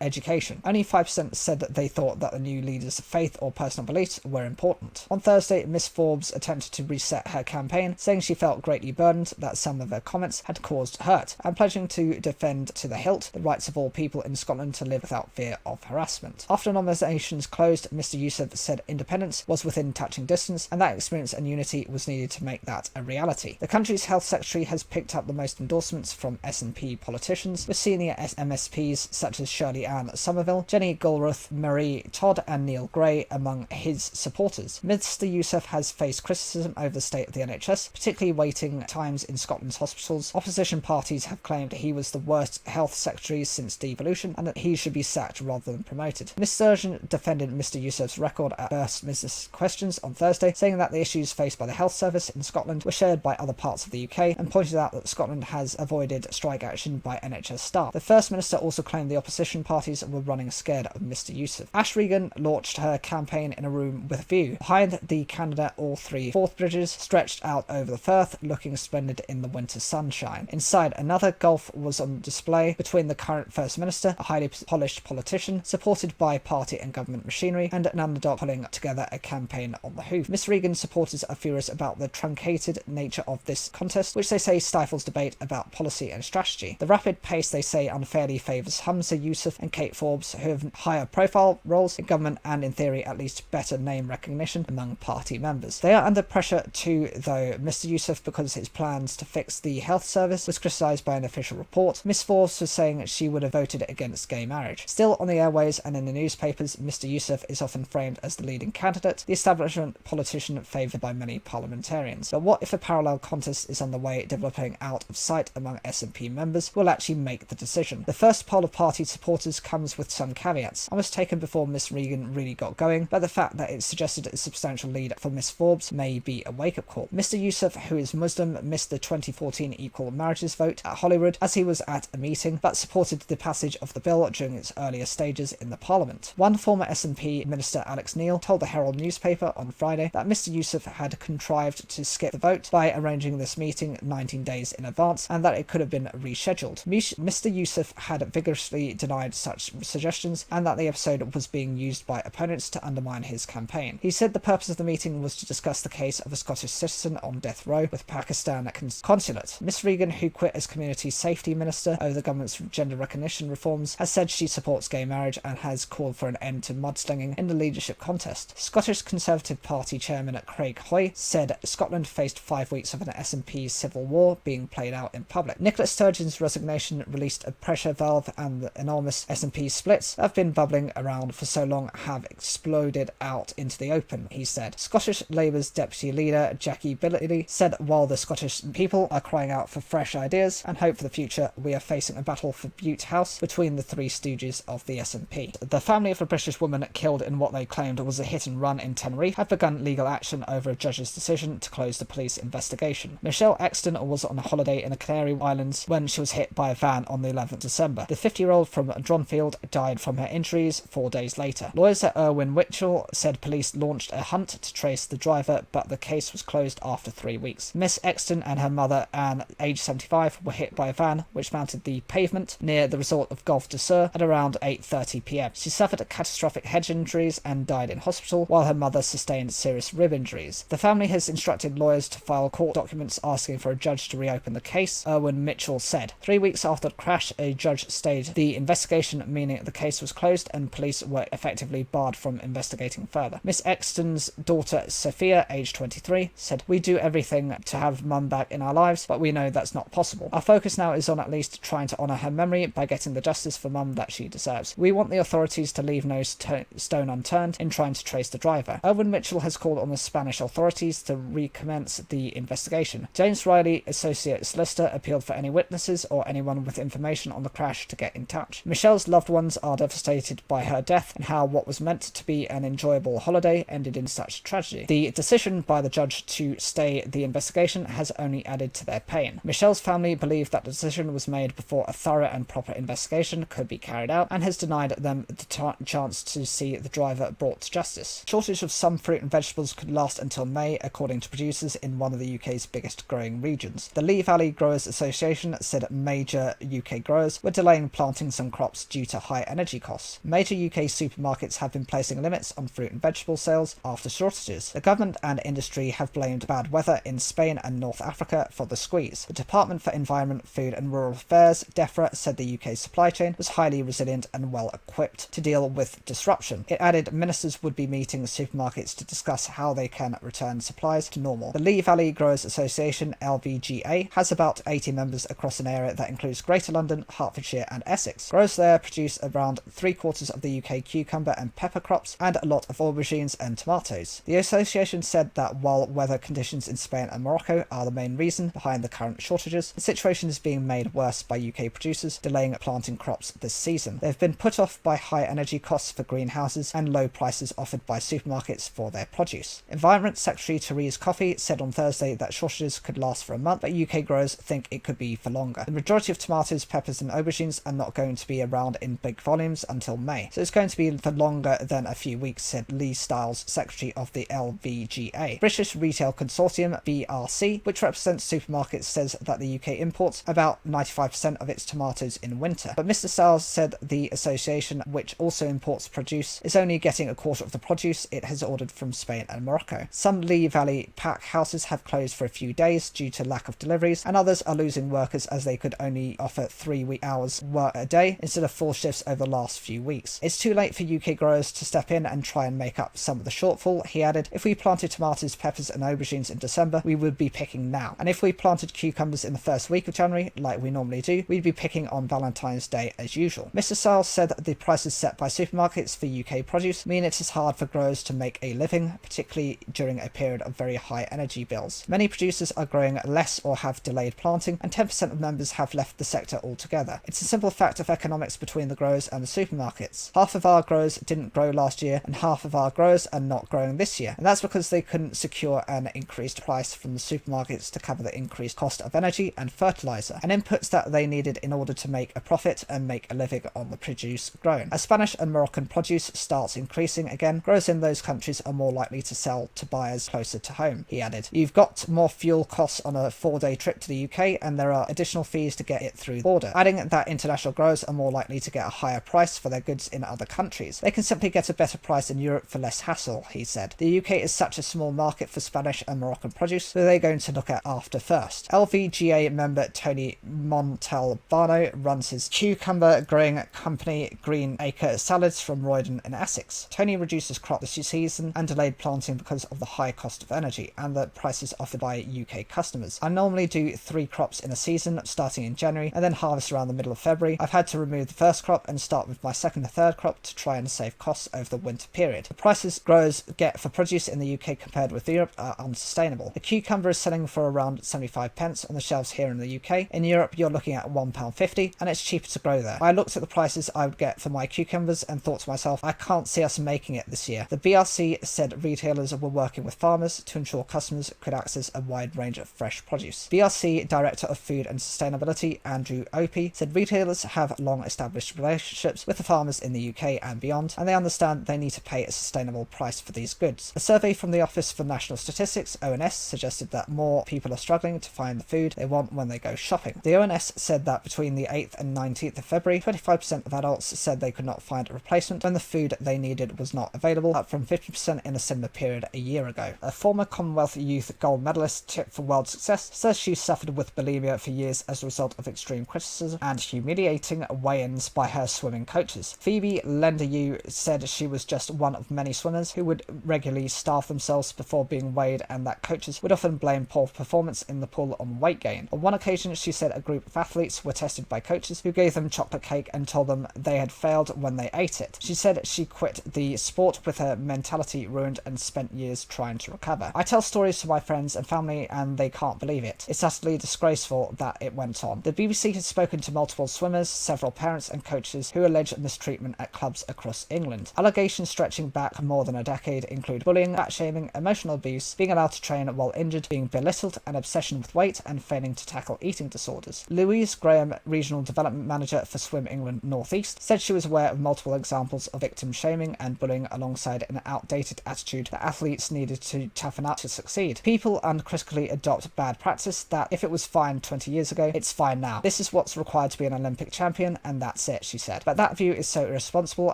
education. Only 5% said that they thought that the new leader's faith or personal beliefs were important. On Thursday, Miss Forbes attempted to reset her campaign, saying she felt greatly burdened that some of her comments had caused hurt, and pledging to defend to the hilt the rights of all people in Scotland to live without fear of harassment. After nominations closed, Mr. Yusuf said independence was within touching distance, and that experience and unity was needed to make that a reality. The country's health secretary has picked up the most endorsements from SNP politicians, with senior MSPs such as Shirley Ann Somerville, Jenny Gilruth, Marie Todd and Neil Gray among his supporters. Mr. Yusuf has faced criticism over the state of the NHS, particularly waiting times in Scotland's hospitals. Opposition parties have claimed he was the worst health secretary since devolution and that he should be sacked rather than promoted. Miss Sturgeon defended Mr. Yusuf's record at First Business Questions on Thursday, saying that the issues faced by the health service in Scotland were shared by other parts of the UK, and pointed out that Scotland has avoided strike action by NHS staff. The First Minister also claimed the opposition parties were running scared of Mr. Yusuf. Ash Regan launched her campaign in a room with a view. Behind the candidate, all 3 Forth bridges stretched out over the Firth, looking splendid in the winter sunshine. Inside, another gulf was on display between the current First Minister, a highly polished politician, supported by party and government machinery, and an underdog pulling together a campaign on the hoof. Miss Regan's supporters are furious about the truncated nature of this contest, which they say stifles debate about policy and strategy. The rapid pace, they say, unfairly favours Hamza Yusuf and Kate Forbes, who have higher profile roles in government and, in theory, at least better better name recognition among party members. They are under pressure too, though. Mr. Youssef, because his plans to fix the health service was criticised by an official report. Miss Forbes was saying she would have voted against gay marriage. Still, on the airways and in the newspapers, Mr. Youssef is often framed as the leading candidate, the establishment politician favoured by many parliamentarians. But what if a parallel contest is underway, developing out of sight among SNP members will actually make the decision? The first poll of party supporters comes with some caveats and was taken before Miss Regan really got going, but the fact that it suggested a substantial lead for Miss Forbes may be a wake-up call. Mr. Youssef, who is Muslim, missed the 2014 equal marriages vote at Holyrood as he was at a meeting, but supported the passage of the bill during its earlier stages in the Parliament. One former SNP minister, Alex Neil, told the Herald newspaper on Friday that Mr. Youssef had contrived to skip the vote by arranging this meeting 19 days in advance and that it could have been rescheduled. Mr. Youssef had vigorously denied such suggestions and that the episode was being used by opponents to undermine his campaign. He said the purpose of the meeting was to discuss the case of a Scottish citizen on death row with Pakistan consulate. Miss Regan, who quit as Community Safety Minister over the government's gender recognition reforms, has said she supports gay marriage and has called for an end to mudslinging in the leadership contest. Scottish Conservative Party Chairman Craig Hoy said Scotland faced 5 weeks of an SNP civil war being played out in public. Nicola Sturgeon's resignation released a pressure valve, and the enormous SNP splits that have been bubbling around for so long have exploded out into the open, he said. Scottish Labour's deputy leader Jackie Billy said while the Scottish people are crying out for fresh ideas and hope for the future, we are facing a battle for Bute House between the three stooges of the SNP. The family of a British woman killed in what they claimed was a hit and run in Tenerife have begun legal action over a judge's decision to close the police investigation. Michelle Exton was on a holiday in the Canary Islands when she was hit by a van on the 11th of December. The 50-year-old from Dronfield died from her injuries 4 days later. Lawyers at Irwin Mitchell said police launched a hunt to trace the driver, but the case was closed after 3 weeks. Miss Exton and her mother, Anne, aged 75, were hit by a van which mounted the pavement near the resort of Golfe de Sur at around 8:30 p.m. She suffered catastrophic head injuries and died in hospital, while her mother sustained serious rib injuries. The family has instructed lawyers to file court documents asking for a judge to reopen the case, Irwin Mitchell said. 3 weeks after the crash, a judge stayed the investigation, meaning the case was closed and police were effectively barred from investigating further. Miss Exton's daughter, Sophia, aged 23, said, "We do everything to have Mum back in our lives, but we know that's not possible. Our focus now is on at least trying to honour her memory by getting the justice for Mum that she deserves. We want the authorities to leave no stone unturned in trying to trace the driver." Irwin Mitchell has called on the Spanish authorities to recommence the investigation. James Riley, Associate Solicitor, appealed for any witnesses or anyone with information on the crash to get in touch. Michelle's loved ones are devastated by her death and how what was meant to be an enjoyable holiday ended in such tragedy. The decision by the judge to stay the investigation has only added to their pain. Michelle's family believe that the decision was made before a thorough and proper investigation could be carried out and has denied them the chance to see the driver brought to justice. Shortage of some fruit and vegetables could last until May, according to producers in one of the UK's biggest growing regions. The Lee Valley Growers Association said major UK growers were delaying planting some crops due to high energy costs. Major UK supermarkets have been placing limits on fruit and vegetable sales after shortages. The government and industry have blamed bad weather in Spain and North Africa for the squeeze. The Department for Environment, Food and Rural Affairs, DEFRA, said the UK supply chain was highly resilient and well equipped to deal with disruption. It added ministers would be meeting supermarkets to discuss how they can return supplies to normal. The Lee Valley Growers Association, LVGA, has about 80 members across an area that includes Greater London, Hertfordshire and Essex. Growers there produce around 3/4 of the UK cucumber and pepper crops and a lot of aubergines and tomatoes. The association said that while weather conditions in Spain and Morocco are the main reason behind the current shortages, the situation is being made worse by UK producers delaying planting crops this season. They've been put off by high energy costs for greenhouses and low prices offered by supermarkets for their produce. Environment Secretary Therese Coffey said on Thursday that shortages could last for a month, but UK growers think it could be for longer. The majority of tomatoes, peppers and aubergines are not going to be around in big volumes until May, so it's going to be for longer than a few weeks, said Lee Stiles, Secretary of the LVGA. British Retail Consortium, BRC, which represents supermarkets, says that the UK imports about 95% of its tomatoes in winter. But Mr. Stiles said the association, which also imports produce, is only getting a quarter of the produce it has ordered from Spain and Morocco. Some Lee Valley pack houses have closed for a few days due to lack of deliveries, and others are losing workers as they could only offer 3 hours work a day instead of 4 shifts over the last few weeks. It's too late for UK growers to step in and try and and make up some of the shortfall. He added, if we planted tomatoes, peppers and aubergines in December, we would be picking now. And if we planted cucumbers in the first week of January, like we normally do, we'd be picking on Valentine's Day as usual. Mr. Stiles said that the prices set by supermarkets for UK produce mean it is hard for growers to make a living, particularly during a period of very high energy bills. Many producers are growing less or have delayed planting, and 10% of members have left the sector altogether. It's a simple fact of economics between the growers and the supermarkets. Half of our growers didn't grow last year, and half of our growers are not growing this year, and that's because they couldn't secure an increased price from the supermarkets to cover the increased cost of energy and fertilizer, and inputs that they needed in order to make a profit and make a living on the produce grown. As Spanish and Moroccan produce starts increasing again, growers in those countries are more likely to sell to buyers closer to home, he added. You've got more fuel costs on a 4-day trip to the UK, and there are additional fees to get it through the border, adding that international growers are more likely to get a higher price for their goods in other countries. They can simply get a better price in Europe for less hassle, he said. The UK is such a small market for Spanish and Moroccan produce, that they're going to look at after first. LVGA member Tony Montalbano runs his cucumber growing company Green Acre Salads from Roydon in Essex. Tony reduces crop this season and delayed planting because of the high cost of energy and the prices offered by UK customers. I normally do 3 crops in a season, starting in January, and then harvest around the middle of February. I've had to remove the first crop and start with my second or third crop to try and save costs over the winter period. The prices growers get for produce in the UK compared with Europe are unsustainable. The cucumber is selling for around 75 pence on the shelves here in the UK. In Europe, you're looking at £1.50, and it's cheaper to grow there. I looked at the prices I would get for my cucumbers and thought to myself, I can't see us making it this year. The BRC said retailers were working with farmers to ensure customers could access a wide range of fresh produce. BRC Director of Food and Sustainability, Andrew Opie, said retailers have long established relationships with the farmers in the UK and beyond, and they understand they need to pay a sustainable price for these goods. A survey from the Office for National Statistics, ONS, suggested that more people are struggling to find the food they want when they go shopping. The ONS said that between the 8th and 19th of February, 25% of adults said they could not find a replacement when the food they needed was not available, up from 50% in a similar period a year ago. A former Commonwealth Youth gold medalist tipped for world success says she suffered with bulimia for years as a result of extreme criticism and humiliating weigh-ins by her swimming coaches. Phoebe Lendeyu said she was just one of many swimmers who would regularly starve themselves before being weighed, and that coaches would often blame poor performance in the pool on weight gain. On one occasion, she said a group of athletes were tested by coaches who gave them chocolate cake and told them they had failed when they ate it. She said she quit the sport with her mentality ruined and spent years trying to recover. I tell stories to my friends and family and they can't believe it. It's utterly disgraceful that it went on. The BBC has spoken to multiple swimmers, several parents and coaches who allege mistreatment at clubs across England. Allegations stretching back more than a decade include bullying, fat-shaming, emotional abuse, being allowed to train while injured, being belittled, an obsession with weight, and failing to tackle eating disorders. Louise Graham, Regional Development Manager for Swim England North East, said she was aware of multiple examples of victim shaming and bullying alongside an outdated attitude that athletes needed to toughen up to succeed. People uncritically adopt bad practice that if it was fine 20 years ago, it's fine now. This is what's required to be an Olympic champion, and that's it, she said. But that view is so irresponsible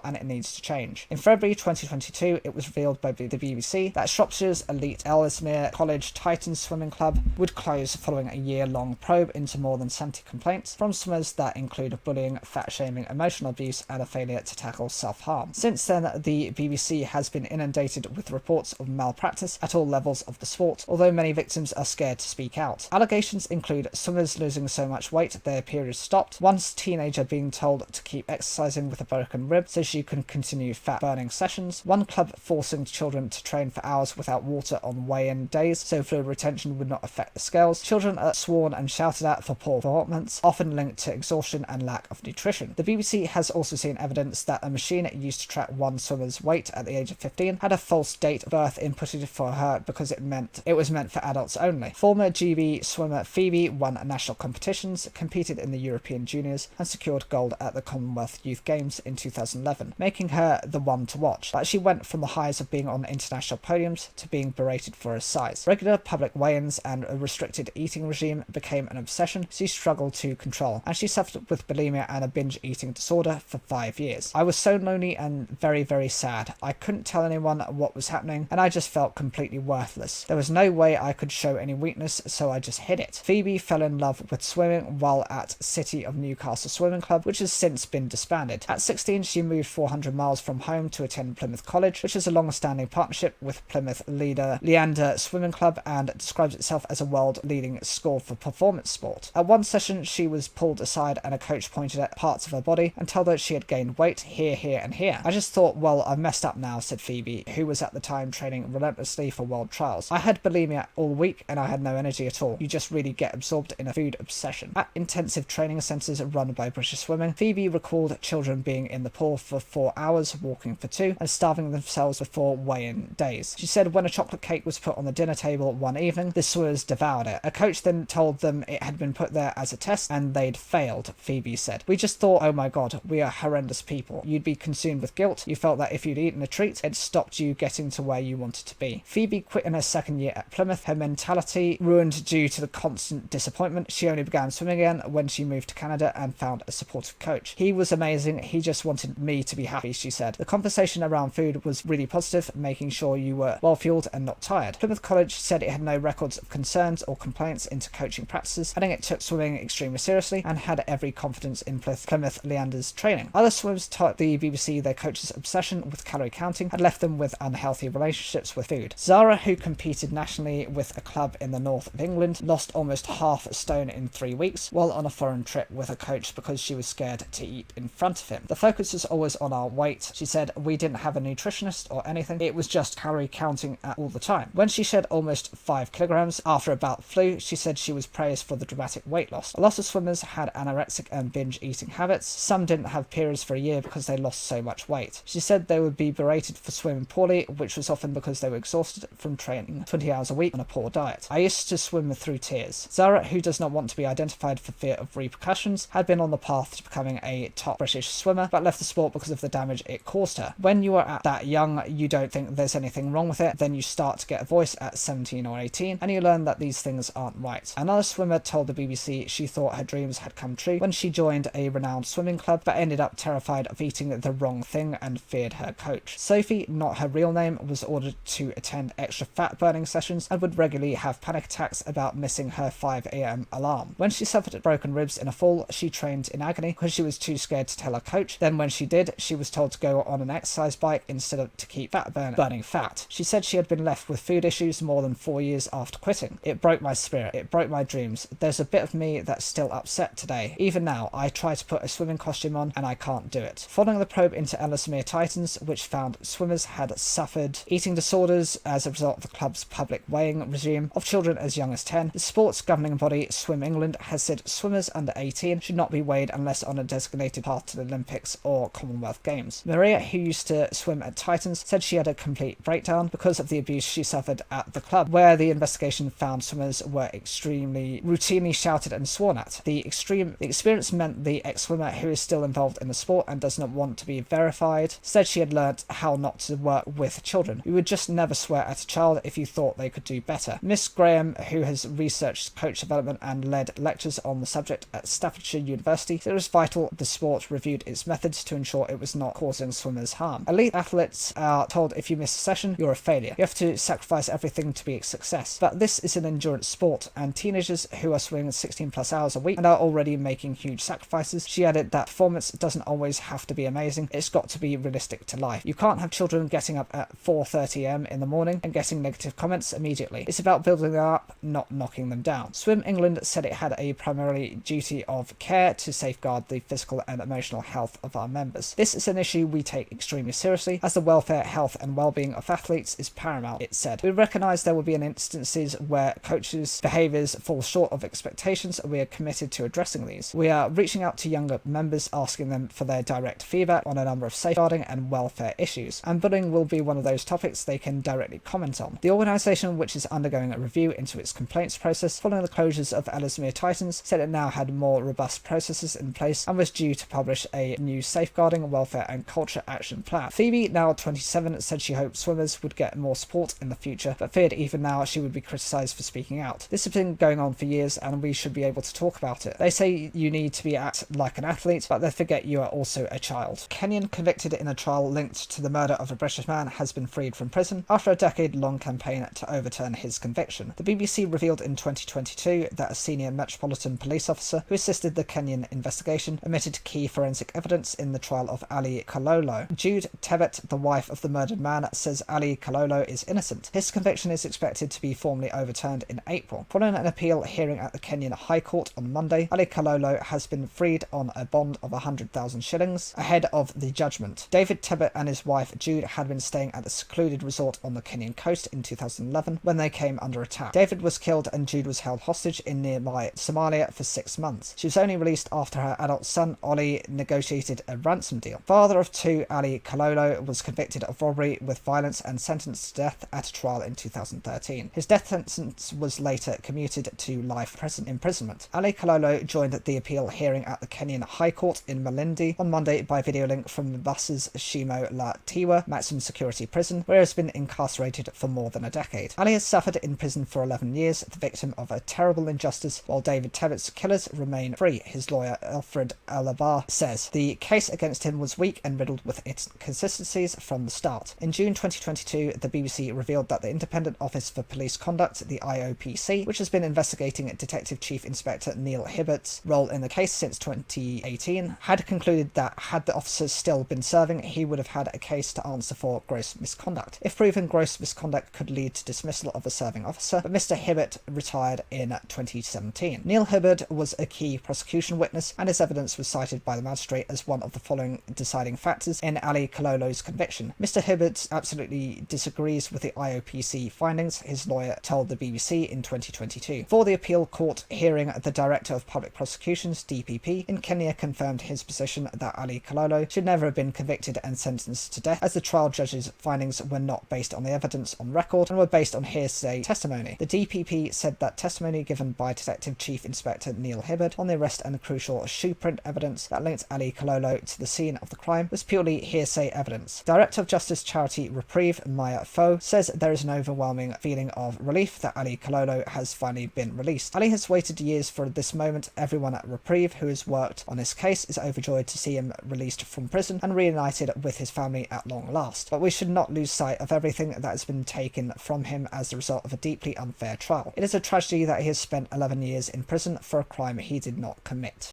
and it needs to change. In February 2022, it was revealed by the BBC that Shropshire's elite Ellesmere College Titans Swimming Club would close following a year-long probe into more than 70 complaints from swimmers that include bullying, fat-shaming, emotional abuse, and a failure to tackle self-harm. Since then, the BBC has been inundated with reports of malpractice at all levels of the sport, although many victims are scared to speak out. Allegations include swimmers losing so much weight their periods stopped, one teenager being told to keep exercising with a broken rib so she can continue fat-burning sessions, one club forcing children to train for hours without water on weigh-in days so fluid retention would not affect the scales. Children are sworn and shouted at for poor performance, often linked to exhaustion and lack of nutrition. The BBC has also seen evidence that a machine used to track one swimmer's weight at the age of 15 had a false date of birth inputted for her because it was meant for adults only. Former GB swimmer Phoebe won national competitions, competed in the European Juniors, and secured gold at the Commonwealth Youth Games in 2011, making her the one to watch. But she went from the highs of being on international podiums to being berated for her size. Regular public weigh-ins and a restricted eating regime became an obsession she struggled to control, and she suffered with bulimia and a binge eating disorder for 5 years. I was so lonely and very, very sad. I couldn't tell anyone what was happening, and I just felt completely worthless. There was no way I could show any weakness, so I just hid it. Phoebe fell in love with swimming while at City of Newcastle Swimming Club, which has since been disbanded. At 16, she moved 400 miles from home to attend Plymouth Plymouth College, which is a long-standing partnership with Plymouth leader Leander Swimming Club and describes itself as a world-leading school for performance sport. At one session, she was pulled aside and a coach pointed at parts of her body and told her she had gained weight here, here, and here. I just thought, well, I've messed up now, said Phoebe, who was at the time training relentlessly for world trials. I had bulimia all week and I had no energy at all. You just really get absorbed in a food obsession. At intensive training centres run by British Swimming, Phoebe recalled children being in the pool for 4 hours, walking for 2, and starving themselves before weigh-in days. She said when a chocolate cake was put on the dinner table one evening, the swimmers devoured it. A coach then told them it had been put there as a test and they'd failed, Phoebe said. We just thought, oh my god, we are horrendous people. You'd be consumed with guilt. You felt that if you'd eaten a treat, it stopped you getting to where you wanted to be. Phoebe quit in her second year at Plymouth, her mentality ruined due to the constant disappointment. She only began swimming again when she moved to Canada and found a supportive coach. He was amazing. He just wanted me to be happy, she said. The conversation around food was really positive, making sure you were well fueled and not tired. Plymouth College said it had no records of concerns or complaints into coaching practices, adding it took swimming extremely seriously and had every confidence in Plymouth Leander's training. Other swimmers told the BBC their coach's obsession with calorie counting had left them with unhealthy relationships with food. Zara, who competed nationally with a club in the north of England, lost almost half a stone in 3 weeks while on a foreign trip with a coach because she was scared to eat in front of him. The focus was always on our weight. She said, we didn't have a nutritionist or anything. It was just calorie counting all the time. When she shed almost 5 kilograms after a bout of flu, she said she was praised for the dramatic weight loss. A lot of swimmers had anorexic and binge eating habits. Some didn't have periods for a year because they lost so much weight. She said they would be berated for swimming poorly, which was often because they were exhausted from training 20 hours a week on a poor diet. I used to swim through tears. Zara, who does not want to be identified for fear of repercussions, had been on the path to becoming a top British swimmer, but left the sport because of the damage it caused her. When you are at that young, you don't think there's anything wrong with it, then you start to get a voice at 17 or 18, and you learn that these things aren't right. Another swimmer told the BBC she thought her dreams had come true when she joined a renowned swimming club, but ended up terrified of eating the wrong thing and feared her coach. Sophie, not her real name, was ordered to attend extra fat burning sessions and would regularly have panic attacks about missing her 5 a.m. alarm. When she suffered broken ribs in a fall, she trained in agony because she was too scared to tell her coach. Then when she did, she was told to go on an exercise bike instead of to keep burning fat. She said she had been left with food issues more than 4 years after quitting. It broke my spirit. It broke my dreams. There's a bit of me that's still upset today. Even now, I try to put a swimming costume on and I can't do it. Following the probe into Ellesmere Titans, which found swimmers had suffered eating disorders as a result of the club's public weighing regime of children as young as 10, the sports governing body Swim England has said swimmers under 18 should not be weighed unless on a designated path to the Olympics or Commonwealth Games. Maria, who used to swim at Titans, said she had a complete breakdown because of the abuse she suffered at the club, where the investigation found swimmers were extremely routinely shouted and sworn at. The experience meant the ex-swimmer, who is still involved in the sport and does not want to be verified, said she had learnt how not to work with children. You would just never swear at a child if you thought they could do better. Miss Graham, who has researched coach development and led lectures on the subject at Staffordshire University, said it was vital the sport reviewed its methods to ensure it was not causing swimmers harm. Elite athletes are told if you miss a session, you're a failure. You have to sacrifice everything to be a success. But this is an endurance sport, and teenagers who are swimming 16 plus hours a week and are already making huge sacrifices. She added that performance doesn't always have to be amazing. It's got to be realistic to life. You can't have children getting up at 4:30 am in the morning and getting negative comments immediately. It's about building them up, not knocking them down. Swim England said it had a primary duty of care to safeguard the physical and emotional health of our members. This is an issue we take extremely seriously, as the welfare, health and well-being of athletes is paramount, it said. We recognise there will be instances where coaches' behaviours fall short of expectations, and we are committed to addressing these. We are reaching out to younger members, asking them for their direct feedback on a number of safeguarding and welfare issues, and bullying will be one of those topics they can directly comment on. The organisation, which is undergoing a review into its complaints process following the closures of Ellesmere Titans, said it now had more robust processes in place and was due to publish a new safeguarding, welfare and culture action plan. Phoebe, now 27, said she hoped swimmers would get more support in the future, but feared even now she would be criticised for speaking out. This has been going on for years and we should be able to talk about it. They say you need to be act like an athlete, but they forget you are also a child. Kenyan convicted in a trial linked to the murder of a British man has been freed from prison after a decade-long campaign to overturn his conviction. The BBC revealed in 2022 that a senior Metropolitan Police officer who assisted the Kenyan investigation omitted key forensic evidence in the trial of Ali Kololo. Jude Tebet, the wife of the murdered man, says Ali Kalolo is innocent. His conviction is expected to be formally overturned in April. Following an appeal hearing at the Kenyan High Court on Monday, Ali Kalolo has been freed on a bond of 100,000 shillings ahead of the judgment. David Tebet and his wife Jude had been staying at the secluded resort on the Kenyan coast in 2011 when they came under attack. David was killed and Jude was held hostage in nearby Somalia for 6 months. She was only released after her adult son Ollie negotiated a ransom deal. Father of two, Ali Kalolo was convicted of robbery with violence and sentenced to death at a trial in 2013. His death sentence was later commuted to life imprisonment. Ali Kalolo joined the appeal hearing at the Kenyan High Court in Malindi on Monday by video link from Mombassa's Shimo La Tiwa maximum security prison, where he has been incarcerated for more than a decade. Ali has suffered in prison for 11 years, the victim of a terrible injustice, while David Tebet's killers remain free, his lawyer Alfred Alabar says. The case against him was weak and riddled with inconsistencies from the start. In June 2022, the BBC revealed that the Independent Office for Police Conduct, the IOPC, which has been investigating Detective Chief Inspector Neil Hibbert's role in the case since 2018, had concluded that had the officers still been serving, he would have had a case to answer for gross misconduct. If proven, gross misconduct could lead to dismissal of a serving officer, but Mr. Hibbert retired in 2017. Neil Hibbert was a key prosecution witness, and his evidence was cited by the magistrate as one of the following deciding factors in Ali Kalolo's conviction. Mr. Hibbert absolutely disagrees with the IOPC findings, his lawyer told the BBC in 2022. For the appeal court hearing, the Director of Public Prosecutions, DPP, in Kenya confirmed his position that Ali Kalolo should never have been convicted and sentenced to death, as the trial judge's findings were not based on the evidence on record and were based on hearsay testimony. The DPP said that testimony given by Detective Chief Inspector Neil Hibbert on the arrest and the crucial shoe print evidence that linked Ali Kalolo to the scene of the crime was purely hearsay evidence. Director of Justice Charity Reprieve, Maya Foe, says there is an overwhelming feeling of relief that Ali Kalolo has finally been released. Ali has waited years for this moment. Everyone at Reprieve who has worked on his case is overjoyed to see him released from prison and reunited with his family at long last. But we should not lose sight of everything that has been taken from him as the result of a deeply unfair trial. It is a tragedy that he has spent 11 years in prison for a crime he did not commit.